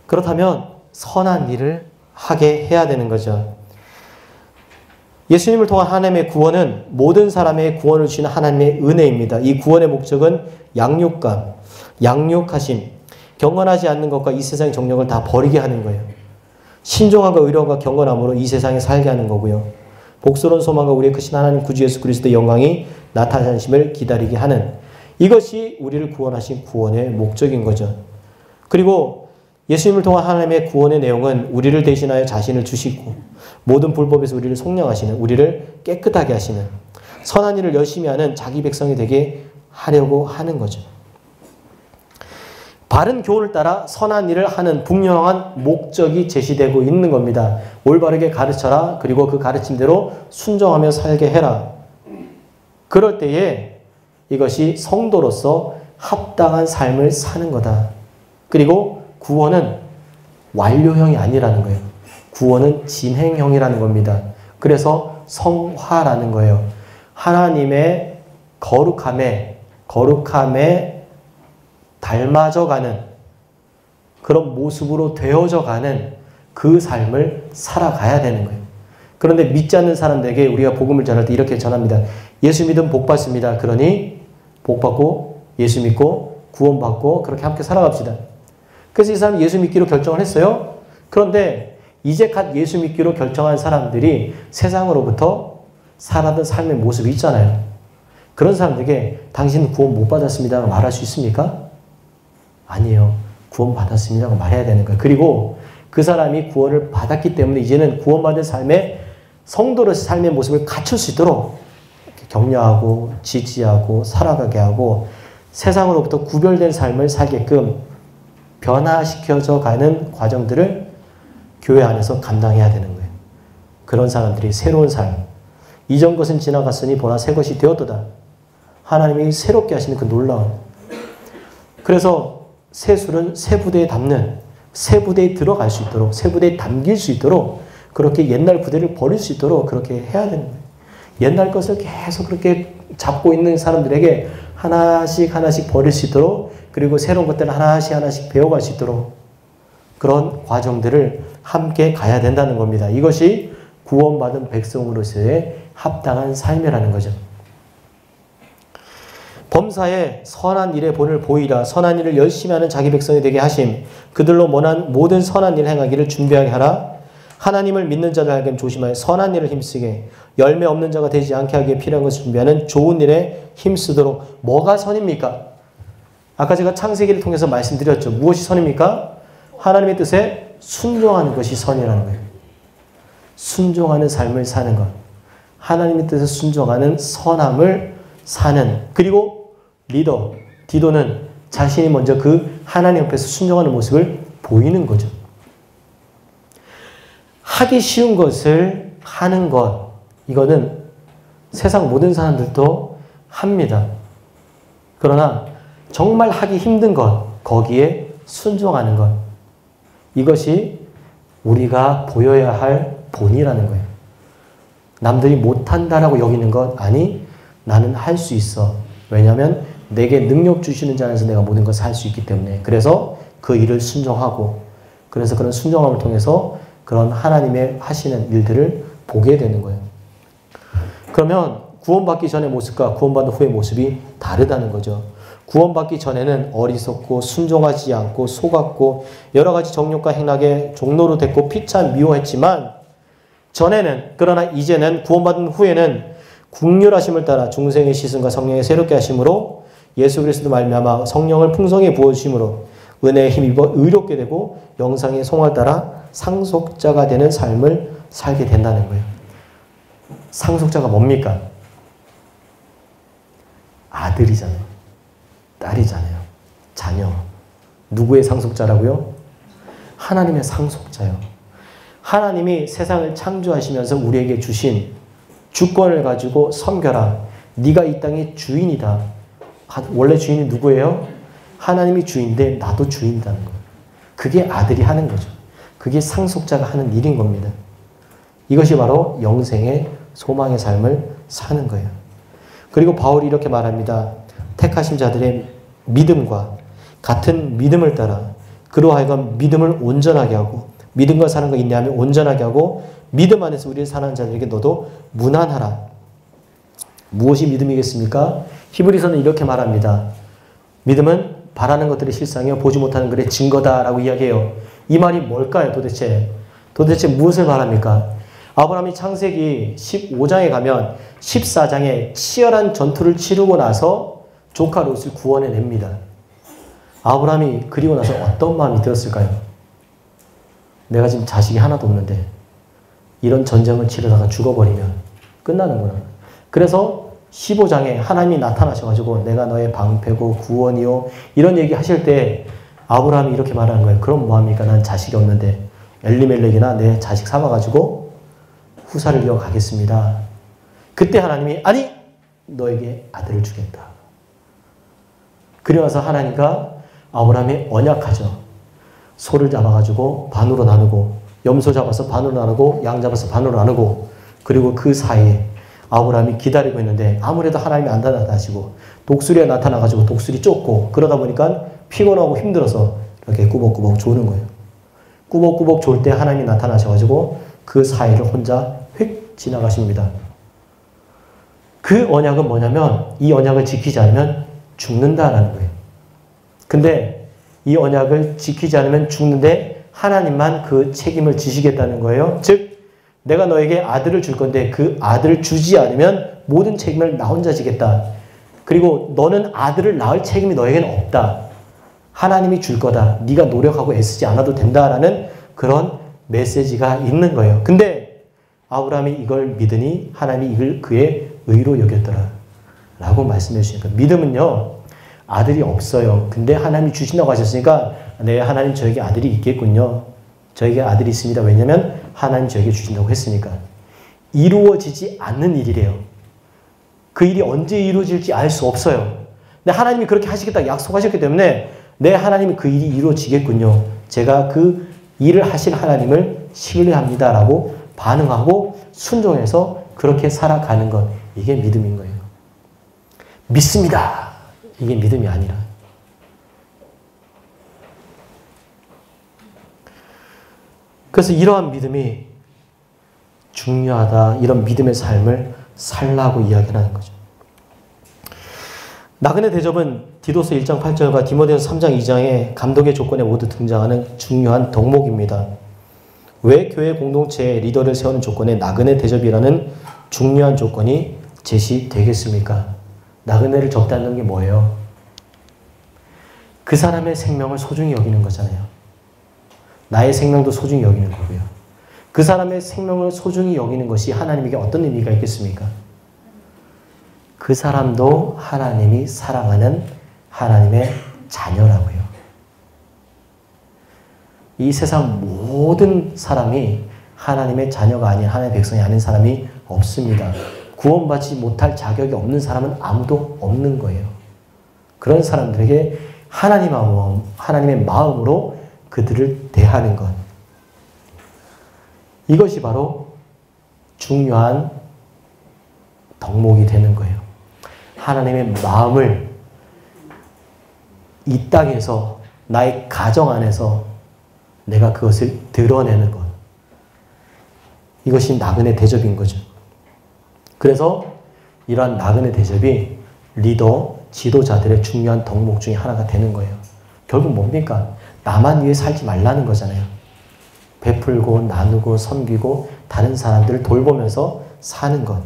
그렇다면 선한 일을 하게 해야 되는 거죠. 예수님을 통한 하나님의 구원은 모든 사람의 구원을 주시는 하나님의 은혜입니다. 이 구원의 목적은 양육감, 양육하심, 경건하지 않는 것과 이 세상의 정욕을 다 버리게 하는 거예요. 신중함과 의로움과 경건함으로 이 세상에 살게 하는 거고요. 복스러운 소망과 우리의 크신 하나님 구주 예수 그리스도의 영광이 나타나심을 기다리게 하는, 이것이 우리를 구원하신 구원의 목적인 거죠. 그리고 예수님을 통한 하나님의 구원의 내용은 우리를 대신하여 자신을 주시고 모든 불법에서 우리를 속량하시는, 우리를 깨끗하게 하시는, 선한 일을 열심히 하는 자기 백성이 되게 하려고 하는 거죠. 바른 교훈을 따라 선한 일을 하는 분명한 목적이 제시되고 있는 겁니다. 올바르게 가르쳐라. 그리고 그 가르침대로 순종하며 살게 해라. 그럴 때에 이것이 성도로서 합당한 삶을 사는 거다. 그리고 구원은 완료형이 아니라는 거예요. 구원은 진행형이라는 겁니다. 그래서 성화라는 거예요. 하나님의 거룩함에 닮아져가는, 그런 모습으로 되어져가는 그 삶을 살아가야 되는 거예요. 그런데 믿지 않는 사람들에게 우리가 복음을 전할 때 이렇게 전합니다. 예수 믿으면 복 받습니다. 그러니 복 받고 예수 믿고 구원받고 그렇게 함께 살아갑시다. 그래서 이 사람이 예수 믿기로 결정을 했어요. 그런데 이제 갓 예수 믿기로 결정한 사람들이 세상으로부터 살아던 삶의 모습이 있잖아요. 그런 사람들에게 당신은 구원 못 받았습니다 말할 수 있습니까? 아니에요. 구원 받았습니다 말해야 되는 거예요. 그리고 그 사람이 구원을 받았기 때문에 이제는 구원받은 삶의, 성도로서의 삶의 모습을 갖출 수 있도록 격려하고 지지하고 살아가게 하고 세상으로부터 구별된 삶을 살게끔 변화시켜져 가는 과정들을 교회 안에서 감당해야 되는 거예요. 그런 사람들이 새로운 삶, 이전 것은 지나갔으니 보나 새 것이 되었도다. 하나님이 새롭게 하시는 그 놀라움. 그래서 새 술은 새 부대에 담는, 새 부대에 들어갈 수 있도록, 새 부대에 담길 수 있도록, 그렇게 옛날 부대를 버릴 수 있도록 그렇게 해야 되는 거예요. 옛날 것을 계속 그렇게 잡고 있는 사람들에게 하나씩 버릴 수 있도록, 그리고 새로운 것들을 하나씩 배워갈 수 있도록 그런 과정들을 함께 가야 된다는 겁니다. 이것이 구원받은 백성으로서의 합당한 삶이라는 거죠. 범사에 선한 일의 본을 보이라. 선한 일을 열심히 하는 자기 백성이 되게 하심. 그들로 모든 선한 일을 행하기를 준비하게 하라. 하나님을 믿는 자들 하여금 조심하여 선한 일을 힘쓰게, 열매 없는 자가 되지 않게 하기에 필요한 것을 준비하는 좋은 일에 힘쓰도록. 뭐가 선입니까? 아까 제가 창세기를 통해서 말씀드렸죠. 무엇이 선입니까? 하나님의 뜻에 순종하는 것이 선이라는 거예요. 순종하는 삶을 사는 것. 하나님의 뜻에 순종하는 선함을 사는, 그리고 리더, 디도는 자신이 먼저 그 하나님 앞에서 순종하는 모습을 보이는 거죠. 하기 쉬운 것을 하는 것, 이거는 세상 모든 사람들도 합니다. 그러나 정말 하기 힘든 것, 거기에 순종하는 것, 이것이 우리가 보여야 할 본이라는 거예요. 남들이 못한다라고 여기는 것, 아니 나는 할 수 있어. 왜냐하면 내게 능력 주시는 자 안에서 내가 모든 것을 할 수 있기 때문에. 그래서 그 일을 순종하고, 그래서 그런 순종함을 통해서 그런 하나님의 하시는 일들을 보게 되는 거예요. 그러면 구원받기 전의 모습과 구원받은 후의 모습이 다르다는 거죠. 구원받기 전에는 어리석고 순종하지 않고 속았고 여러 가지 정욕과 행락의 종로로 됐고 피차 미워했지만, 전에는, 그러나 이제는, 구원받은 후에는 국률하심을 따라 중생의 시선과 성령의 새롭게 하심으로 예수 그리스도 말미암아 성령을 풍성히 부어주심으로 은혜에 힘입어 의롭게 되고 영상의 송을 따라 상속자가 되는 삶을 살게 된다는 거예요. 상속자가 뭡니까? 아들이잖아요. 딸이잖아요. 자녀. 누구의 상속자라고요? 하나님의 상속자요. 하나님이 세상을 창조하시면서 우리에게 주신 주권을 가지고 섬겨라. 네가 이 땅의 주인이다. 원래 주인이 누구예요? 하나님이 주인인데 나도 주인이라는 거예요. 그게 아들이 하는 거죠. 그게 상속자가 하는 일인 겁니다. 이것이 바로 영생의 소망의 삶을 사는 거예요. 그리고 바울이 이렇게 말합니다. 택하신 자들의 믿음과 같은 믿음을 따라 그로 하여금 믿음을 온전하게 하고, 믿음과 사는 거 인내하며 온전하게 하고, 믿음 안에서 우리를 사랑하는 자들에게 너도 무난하라. 무엇이 믿음이겠습니까? 히브리서는 이렇게 말합니다. 믿음은 바라는 것들의 실상이요 보지 못하는 것의 증거다라고 이야기해요. 이 말이 뭘까요 도대체? 도대체 무엇을 말합니까? 아브라함이 창세기 15장에 가면 14장에 치열한 전투를 치르고 나서 조카 롯을 구원해냅니다. 아브라함이 그리고 나서 어떤 마음이 들었을까요? 내가 지금 자식이 하나도 없는데 이런 전쟁을 치르다가 죽어버리면 끝나는구나. 그래서 15장에 하나님이 나타나셔가지고 내가 너의 방패고 구원이요 이런 얘기 하실 때 아브라함이 이렇게 말하는 거예요. 그럼 뭐합니까? 난 자식이 없는데 엘리멜렉이나 내 자식 삼아가지고 후사를 이어가겠습니다. 그때 하나님이 아니 너에게 아들을 주겠다. 그리고 나서 하나님과 아브라함이 언약하죠. 소를 잡아가지고 반으로 나누고 염소 잡아서 반으로 나누고 양 잡아서 반으로 나누고 그리고 그 사이에 아브라함이 기다리고 있는데 아무래도 하나님이 안 나타나시고 독수리가 나타나가지고 독수리 쫓고 그러다 보니까 피곤하고 힘들어서 이렇게 꾸벅꾸벅 조는 거예요. 꾸벅꾸벅 졸 때 하나님이 나타나셔가지고 그 사이를 혼자 휙 지나가십니다. 그 언약은 뭐냐면 이 언약을 지키지 않으면 죽는다라는 거예요. 근데 이 언약을 지키지 않으면 죽는데 하나님만 그 책임을 지시겠다는 거예요. 즉 내가 너에게 아들을 줄 건데 그 아들을 주지 않으면 모든 책임을 나 혼자 지겠다. 그리고 너는 아들을 낳을 책임이 너에게는 없다. 하나님이 줄 거다. 네가 노력하고 애쓰지 않아도 된다라는 그런 메시지가 있는 거예요. 근데 아브라함이 이걸 믿으니 하나님이 이걸 그의 의로 여겼더라 라고 말씀해 주시니까 믿음은요 아들이 없어요. 근데 하나님이 주신다고 하셨으니까 네 하나님 저에게 아들이 있겠군요. 저에게 아들이 있습니다. 왜냐하면 하나님 저에게 주신다고 했으니까. 이루어지지 않는 일이래요. 그 일이 언제 이루어질지 알 수 없어요. 근데 하나님이 그렇게 하시겠다 약속하셨기 때문에 네 하나님이 그 일이 이루어지겠군요. 제가 그 일을 하실 하나님을 신뢰합니다라고 반응하고 순종해서 그렇게 살아가는 것. 이게 믿음인 거예요. 믿습니다. 이게 믿음이 아니라. 그래서 이러한 믿음이 중요하다. 이런 믿음의 삶을 살라고 이야기하는 거죠. 나그네 대접은 디도서 1장 8절과 디모데후서 3장 2장의 감독의 조건에 모두 등장하는 중요한 덕목입니다. 왜 교회 공동체의 리더를 세우는 조건에 나그네 대접이라는 중요한 조건이 제시되겠습니까? 나그네를 접다는 게 뭐예요? 그 사람의 생명을 소중히 여기는 거잖아요. 나의 생명도 소중히 여기는 거고요. 그 사람의 생명을 소중히 여기는 것이 하나님에게 어떤 의미가 있겠습니까? 그 사람도 하나님이 사랑하는 하나님의 자녀라고요. 이 세상 모든 사람이 하나님의 자녀가 아닌 하나님의 백성이 아닌 사람이 없습니다. 구원받지 못할 자격이 없는 사람은 아무도 없는 거예요. 그런 사람들에게 하나님의 마음으로 그들을 대하는 것. 이것이 바로 중요한 덕목이 되는 거예요. 하나님의 마음을 이 땅에서 나의 가정 안에서 내가 그것을 드러내는 것. 이것이 나그네 대접인 거죠. 그래서 이러한 나그네 대접이 리더, 지도자들의 중요한 덕목 중에 하나가 되는 거예요. 결국 뭡니까? 나만 위해 살지 말라는 거잖아요. 베풀고 나누고 섬기고 다른 사람들을 돌보면서 사는 것.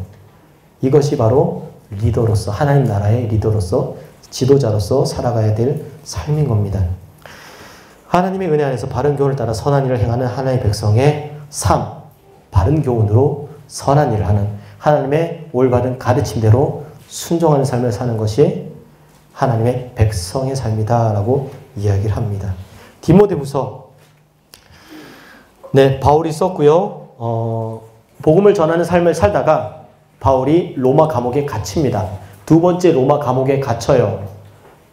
이것이 바로 리더로서 하나님 나라의 리더로서 지도자로서 살아가야 될 삶인 겁니다. 하나님의 은혜 안에서 바른 교훈을 따라 선한 일을 행하는 하나님의 백성의 삶, 바른 교훈으로 선한 일을 하는 하나님의 올바른 가르침대로 순종하는 삶을 사는 것이 하나님의 백성의 삶이다라고 이야기를 합니다. 디모데후서 바울이 썼고요. 복음을 전하는 삶을 살다가 바울이 로마 감옥에 갇힙니다. 두 번째 로마 감옥에 갇혀요.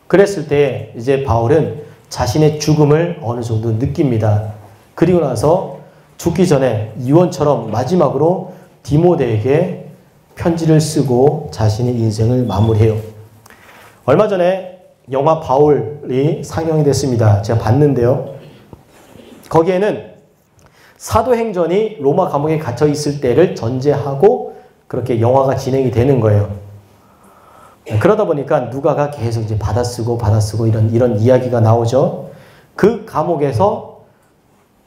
그랬을 때 이제 바울은 자신의 죽음을 어느 정도 느낍니다. 그리고 나서 죽기 전에 유언처럼 마지막으로 디모데에게 편지를 쓰고 자신의 인생을 마무리해요. 얼마 전에 영화 바울이 상영이 됐습니다. 제가 봤는데요. 거기에는 사도행전이 로마 감옥에 갇혀 있을 때를 전제하고 그렇게 영화가 진행이 되는 거예요. 그러다 보니까 누가가 계속 이제 받아쓰고 이런 이야기가 나오죠. 그 감옥에서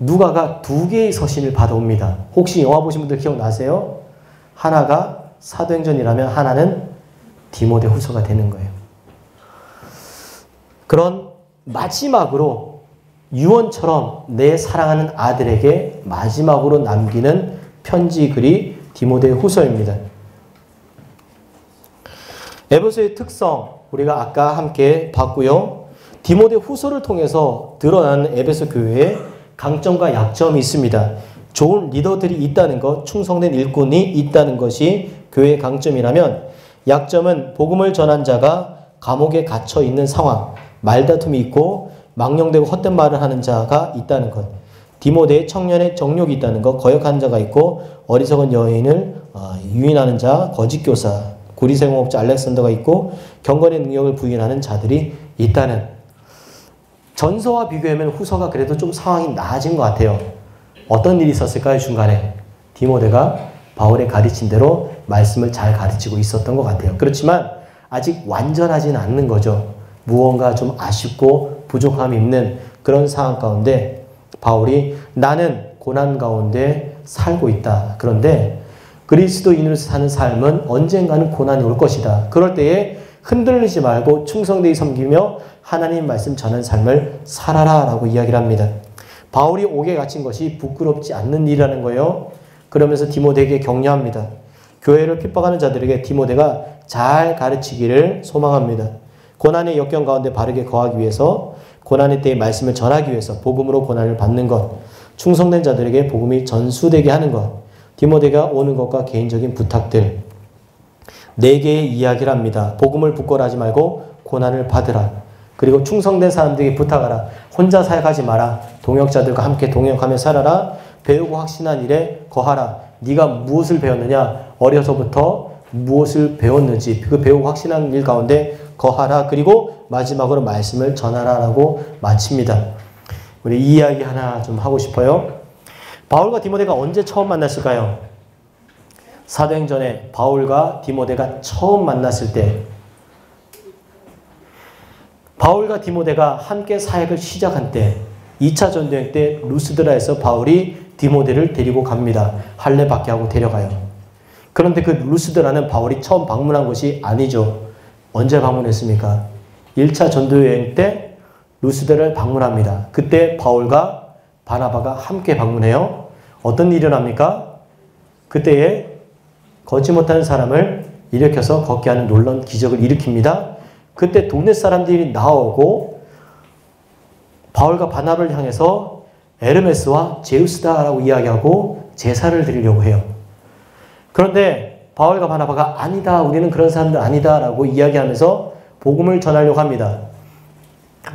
누가가 2개의 서신을 받아옵니다. 혹시 영화 보신 분들 기억나세요? 하나가 사도행전이라면 하나는 디모데후서가 되는 거예요. 그런 마지막으로 유언처럼 내 사랑하는 아들에게 마지막으로 남기는 편지 글이 디모데후서입니다. 에베소의 특성 우리가 아까 함께 봤고요. 디모데후서를 통해서 드러나는 에베소 교회의 강점과 약점이 있습니다. 좋은 리더들이 있다는 것, 충성된 일꾼이 있다는 것이 교회의 강점이라면 약점은 복음을 전한 자가 감옥에 갇혀 있는 상황, 말다툼이 있고 망령되고 헛된 말을 하는 자가 있다는 것, 디모데의 청년의 정욕이 있다는 것, 거역하는 자가 있고 어리석은 여인을 유인하는 자, 거짓 교사, 구리세공업자 알렉산더가 있고 경건의 능력을 부인하는 자들이 있다는, 전서와 비교하면 후서가 그래도 좀 상황이 나아진 것 같아요. 어떤 일이 있었을까요? 중간에 디모데가 바울의 가르친 대로 말씀을 잘 가르치고 있었던 것 같아요. 그렇지만 아직 완전하지는 않는 거죠. 무언가 좀 아쉽고 부족함이 있는 그런 상황 가운데 바울이 나는 고난 가운데 살고 있다. 그런데 그리스도인으로서 사는 삶은 언젠가는 고난이 올 것이다. 그럴 때에 흔들리지 말고 충성되이 섬기며 하나님 말씀 전하는 삶을 살아라 라고 이야기를 합니다. 바울이 옥에 갇힌 것이 부끄럽지 않는 일이라는 거예요. 그러면서 디모데에게 격려합니다. 교회를 핍박하는 자들에게 디모데가 잘 가르치기를 소망합니다. 고난의 역경 가운데 바르게 거하기 위해서, 고난의 때에 말씀을 전하기 위해서 복음으로 고난을 받는 것, 충성된 자들에게 복음이 전수되게 하는 것, 디모데가 오는 것과 개인적인 부탁들, 4개의 이야기를 합니다. 복음을 부끄러워하지 말고 고난을 받으라. 그리고 충성된 사람들에게 부탁하라. 혼자 사역하지 마라. 동역자들과 함께 동역하며 살아라. 배우고 확신한 일에 거하라. 네가 무엇을 배웠느냐? 어려서부터 무엇을 배웠는지 그 배우고 확신한 일 가운데 거하라. 그리고 마지막으로 말씀을 전하라 라고 마칩니다. 우리 이 이야기 하나 좀 하고 싶어요. 바울과 디모데가 언제 처음 만났을까요? 사도행전에 바울과 디모데가 처음 만났을 때, 바울과 디모데가 함께 사역을 시작한 때, 2차 전도행 때 루스드라에서 바울이 디모데를 데리고 갑니다. 할례 받게 하고 데려가요. 그런데 그 루스드라는 바울이 처음 방문한 곳이 아니죠. 언제 방문했습니까? 1차 전도여행 때 루스드라를 방문합니다. 그때 바울과 바나바가 함께 방문해요. 어떤 일이 일어납니까? 그때에 걷지 못하는 사람을 일으켜서 걷게 하는 놀라운 기적을 일으킵니다. 그때 동네 사람들이 나오고 바울과 바나바를 향해서 에르메스와 제우스다라고 이야기하고 제사를 드리려고 해요. 그런데 바울과 바나바가 아니다, 우리는 그런 사람들 아니다 라고 이야기하면서 복음을 전하려고 합니다.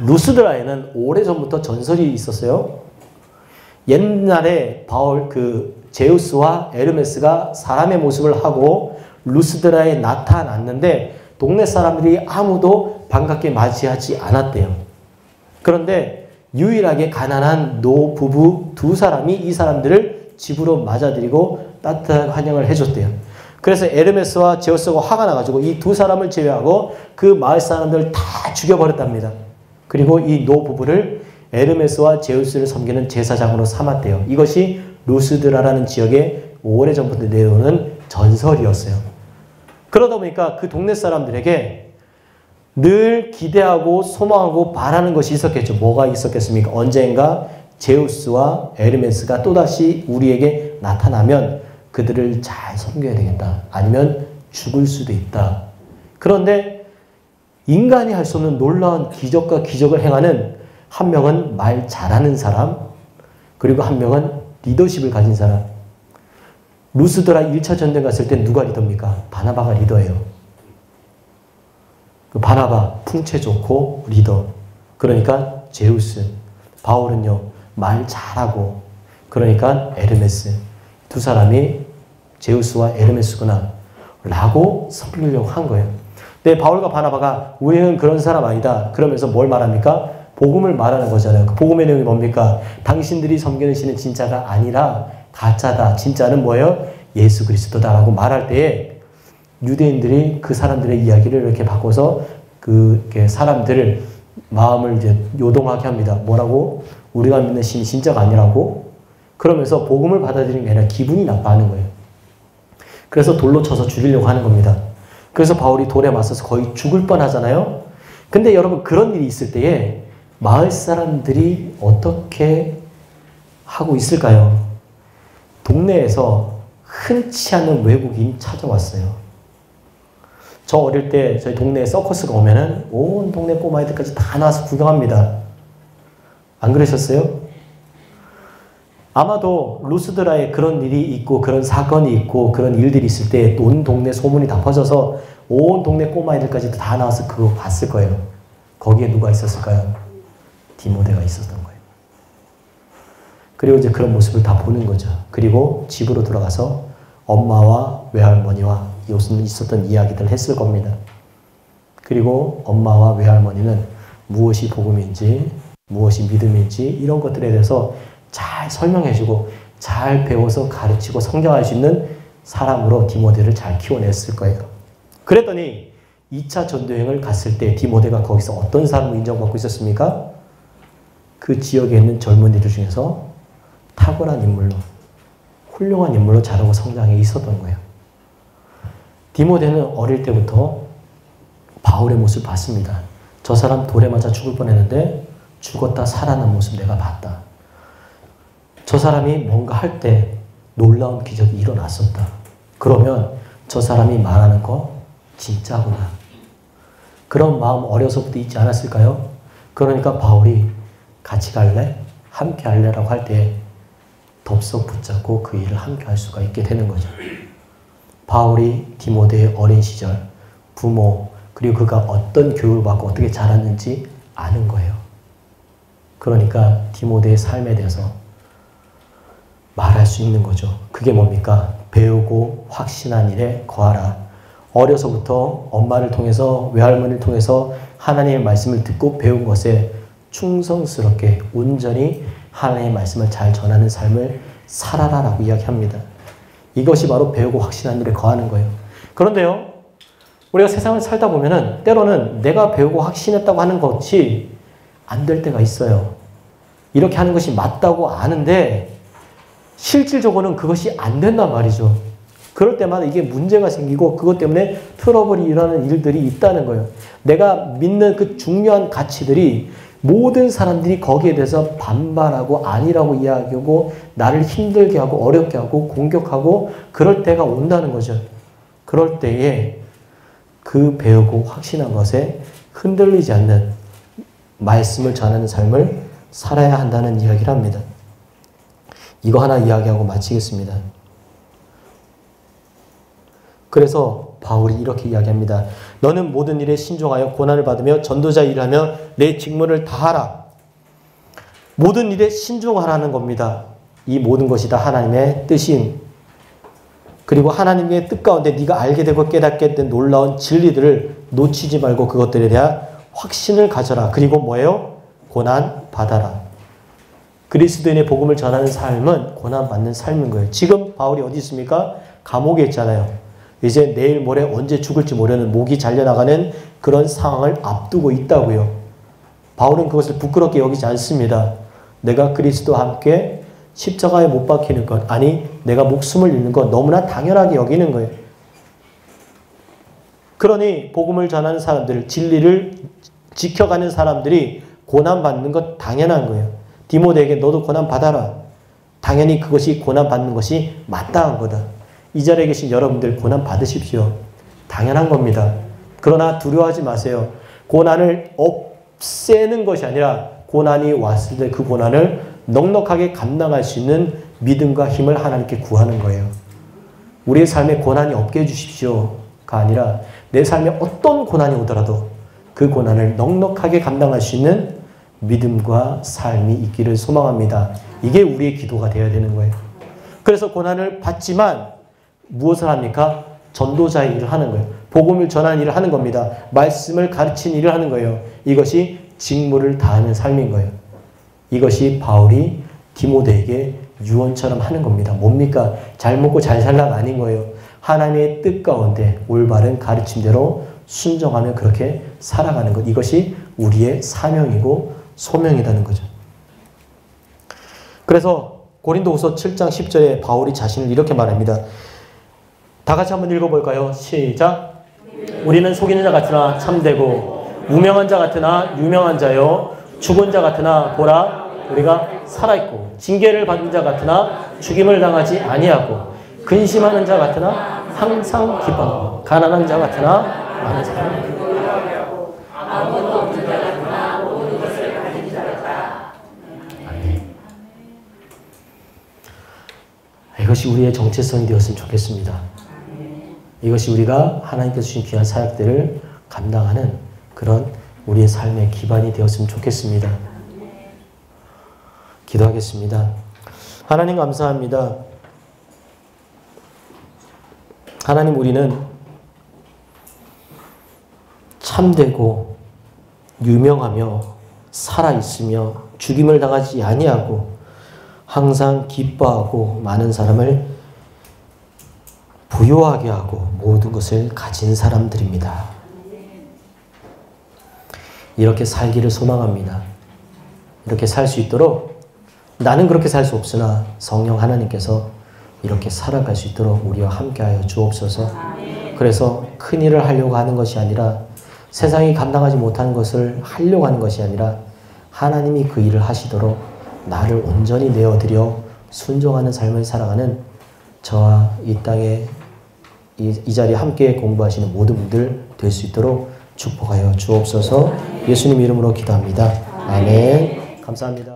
루스드라에는 오래전부터 전설이 있었어요. 옛날에 제우스와 에르메스가 사람의 모습을 하고 루스드라에 나타났는데 동네 사람들이 아무도 반갑게 맞이하지 않았대요. 그런데 유일하게 가난한 노부부 2사람이 이 사람들을 집으로 맞아들이고 따뜻한 환영을 해줬대요. 그래서 에르메스와 제우스가 화가 나가지고 이 2사람을 제외하고 그 마을 사람들을 다 죽여버렸답니다. 그리고 이 노부부를 에르메스와 제우스를 섬기는 제사장으로 삼았대요. 이것이 루스드라라는 지역에 오래전부터 내려오는 전설이었어요. 그러다 보니까 그 동네 사람들에게 늘 기대하고 소망하고 바라는 것이 있었겠죠. 뭐가 있었겠습니까? 언젠가 제우스와 에르메스가 또다시 우리에게 나타나면 그들을 잘 섬겨야 되겠다. 아니면 죽을 수도 있다. 그런데 인간이 할 수 없는 놀라운 기적과 기적을 행하는, 한 명은 말 잘하는 사람, 그리고 한 명은 리더십을 가진 사람. 루스드라 1차 전쟁 갔을 때 누가 리더입니까? 바나바가 리더예요. 그 바나바 풍채 좋고 리더. 그러니까 제우스. 바울은요 말 잘하고, 그러니까 에르메스. 2사람이 제우스와 에르메스구나 라고 섬기려고 한 거예요. 근데 바울과 바나바가 우리는 그런 사람 아니다 그러면서 뭘 말합니까? 복음을 말하는 거잖아요. 그 복음의 내용이 뭡니까? 당신들이 섬기는 신은 진짜가 아니라 가짜다. 진짜는 뭐예요? 예수 그리스도다라고 말할 때에 유대인들이 그 사람들의 이야기를 이렇게 바꿔서 사람들을 마음을 이제 요동하게 합니다. 뭐라고? 우리가 믿는 신이 진짜가 아니라고? 그러면서 복음을 받아들이는 게 아니라 기분이 나빠하는 거예요. 그래서 돌로 쳐서 죽이려고 하는 겁니다. 그래서 바울이 돌에 맞서서 거의 죽을 뻔하잖아요. 근데 여러분 그런 일이 있을 때에 마을 사람들이 어떻게 하고 있을까요? 동네에서 흔치 않은 외국인이 찾아왔어요. 저 어릴 때 저희 동네에 서커스가 오면은 온 동네 꼬마애들까지 다 나와서 구경합니다. 안 그러셨어요? 아마도 루스드라에 그런 일이 있고 그런 사건이 있고 그런 일들이 있을 때 온 동네 소문이 다 퍼져서 온 동네 꼬마애들까지도 다 나와서 그거 봤을 거예요. 거기에 누가 있었을까요? 디모데가 있었던 거예요. 그리고 이제 그런 모습을 다 보는 거죠. 그리고 집으로 들어가서 엄마와 외할머니와 있었던 이야기들을 했을 겁니다. 그리고 엄마와 외할머니는 무엇이 복음인지 무엇이 믿음인지 이런 것들에 대해서 잘 설명해주고 잘 배워서 가르치고 성장할 수 있는 사람으로 디모데를 잘 키워냈을 거예요. 그랬더니 2차 전도여행을 갔을 때 디모데가 거기서 어떤 사람으로 인정받고 있었습니까? 그 지역에 있는 젊은이들 중에서 탁월한 인물로 훌륭한 인물로 자라고 성장해 있었던 거예요. 디모데는 어릴 때부터 바울의 모습을 봤습니다. 저 사람 돌에 맞아 죽을 뻔했는데 죽었다 살아난 모습 내가 봤다. 저 사람이 뭔가 할 때 놀라운 기적이 일어났었다. 그러면 저 사람이 말하는 거 진짜구나. 그런 마음 어려서부터 있지 않았을까요? 그러니까 바울이 같이 갈래? 함께 할래라고 할 때 덥석 붙잡고 그 일을 함께 할 수가 있게 되는 거죠. 바울이 디모데의 어린 시절, 부모, 그리고 그가 어떤 교육을 받고 어떻게 자랐는지 아는 거예요. 그러니까 디모데의 삶에 대해서 말할 수 있는 거죠. 그게 뭡니까? 배우고 확신한 일에 거하라. 어려서부터 엄마를 통해서 외할머니를 통해서 하나님의 말씀을 듣고 배운 것에 충성스럽게 온전히 하나님의 말씀을 잘 전하는 삶을 살아라라고 이야기합니다. 이것이 바로 배우고 확신한 일에 거하는 거예요. 그런데요, 우리가 세상을 살다 보면은 때로는 내가 배우고 확신했다고 하는 것이 안 될 때가 있어요. 이렇게 하는 것이 맞다고 아는데 실질적으로는 그것이 안 된단 말이죠. 그럴 때마다 이게 문제가 생기고 그것 때문에 트러블이 일어나는 일들이 있다는 거예요. 내가 믿는 그 중요한 가치들이 모든 사람들이 거기에 대해서 반발하고 아니라고 이야기하고 나를 힘들게 하고 어렵게 하고 공격하고 그럴 때가 온다는 거죠. 그럴 때에 그 배우고 확신한 것에 흔들리지 않는 말씀을 전하는 삶을 살아야 한다는 이야기를 합니다. 이거 하나 이야기하고 마치겠습니다. 그래서 바울이 이렇게 이야기합니다. 너는 모든 일에 신중하여 고난을 받으며 전도자 일을 하며 내 직무를 다하라. 모든 일에 신중하라는 겁니다. 이 모든 것이 다 하나님의 뜻인, 그리고 하나님의 뜻 가운데 네가 알게 되고 깨닫게 된 놀라운 진리들을 놓치지 말고 그것들에 대한 확신을 가져라. 그리고 뭐예요? 고난 받아라. 그리스도인의 복음을 전하는 삶은 고난받는 삶인 거예요. 지금 바울이 어디 있습니까? 감옥에 있잖아요. 이제 내일 모레 언제 죽을지 모르는 목이 잘려나가는 그런 상황을 앞두고 있다고요. 바울은 그것을 부끄럽게 여기지 않습니다. 내가 그리스도와 함께 십자가에 못 박히는 것, 아니 내가 목숨을 잃는 것 너무나 당연하게 여기는 거예요. 그러니 복음을 전하는 사람들, 진리를 지켜가는 사람들이 고난받는 것 당연한 거예요. 디모데에게 너도 고난 받아라. 당연히 그것이 고난 받는 것이 마땅한 거다. 이 자리에 계신 여러분들 고난 받으십시오. 당연한 겁니다. 그러나 두려워하지 마세요. 고난을 없애는 것이 아니라 고난이 왔을 때 그 고난을 넉넉하게 감당할 수 있는 믿음과 힘을 하나님께 구하는 거예요. 우리의 삶에 고난이 없게 해주십시오가 아니라 내 삶에 어떤 고난이 오더라도 그 고난을 넉넉하게 감당할 수 있는 믿음과 삶이 있기를 소망합니다. 이게 우리의 기도가 되어야 되는 거예요. 그래서 고난을 받지만 무엇을 합니까? 전도자의 일을 하는 거예요. 복음을 전하는 일을 하는 겁니다. 말씀을 가르치는 일을 하는 거예요. 이것이 직무를 다하는 삶인 거예요. 이것이 바울이 디모데에게 유언처럼 하는 겁니다. 뭡니까? 잘 먹고 잘 살라가 아닌 거예요. 하나님의 뜻 가운데 올바른 가르침대로 순종하며 그렇게 살아가는 것. 이것이 우리의 사명이고 소명이라는 거죠. 그래서 고린도후서 7장 10절에 바울이 자신을 이렇게 말합니다. 다 같이 한번 읽어볼까요? 시작. 우리는 속이는 자 같으나 참되고 무명한 자 같으나 유명한 자요 죽은 자 같으나 보라 우리가 살아있고 징계를 받은 자 같으나 죽임을 당하지 아니하고 근심하는 자 같으나 항상 기뻐하고 가난한 자 같으나 많은 사람을 아무것도 없는 자 같으나 모든 것을 가진 자 같다. 이것이 우리의 정체성이 되었으면 좋겠습니다. 이것이 우리가 하나님께서 주신 귀한 사역들을 감당하는 그런 우리의 삶의 기반이 되었으면 좋겠습니다. 기도하겠습니다. 하나님 감사합니다. 하나님, 우리는 참되고 유명하며 살아있으며 죽임을 당하지 아니하고 항상 기뻐하고 많은 사람을 부요하게 하고 모든 것을 가진 사람들입니다. 이렇게 살기를 소망합니다. 이렇게 살 수 있도록 나는 그렇게 살 수 없으나 성령 하나님께서 이렇게 살아갈 수 있도록 우리와 함께하여 주옵소서. 그래서 큰 일을 하려고 하는 것이 아니라 세상이 감당하지 못하는 것을 하려고 하는 것이 아니라 하나님이 그 일을 하시도록 나를 온전히 내어드려 순종하는 삶을 살아가는 저와 이 땅에 이 자리에 함께 공부하시는 모든 분들 될 수 있도록 축복하여 주옵소서. 예수님 이름으로 기도합니다. 아멘. 감사합니다.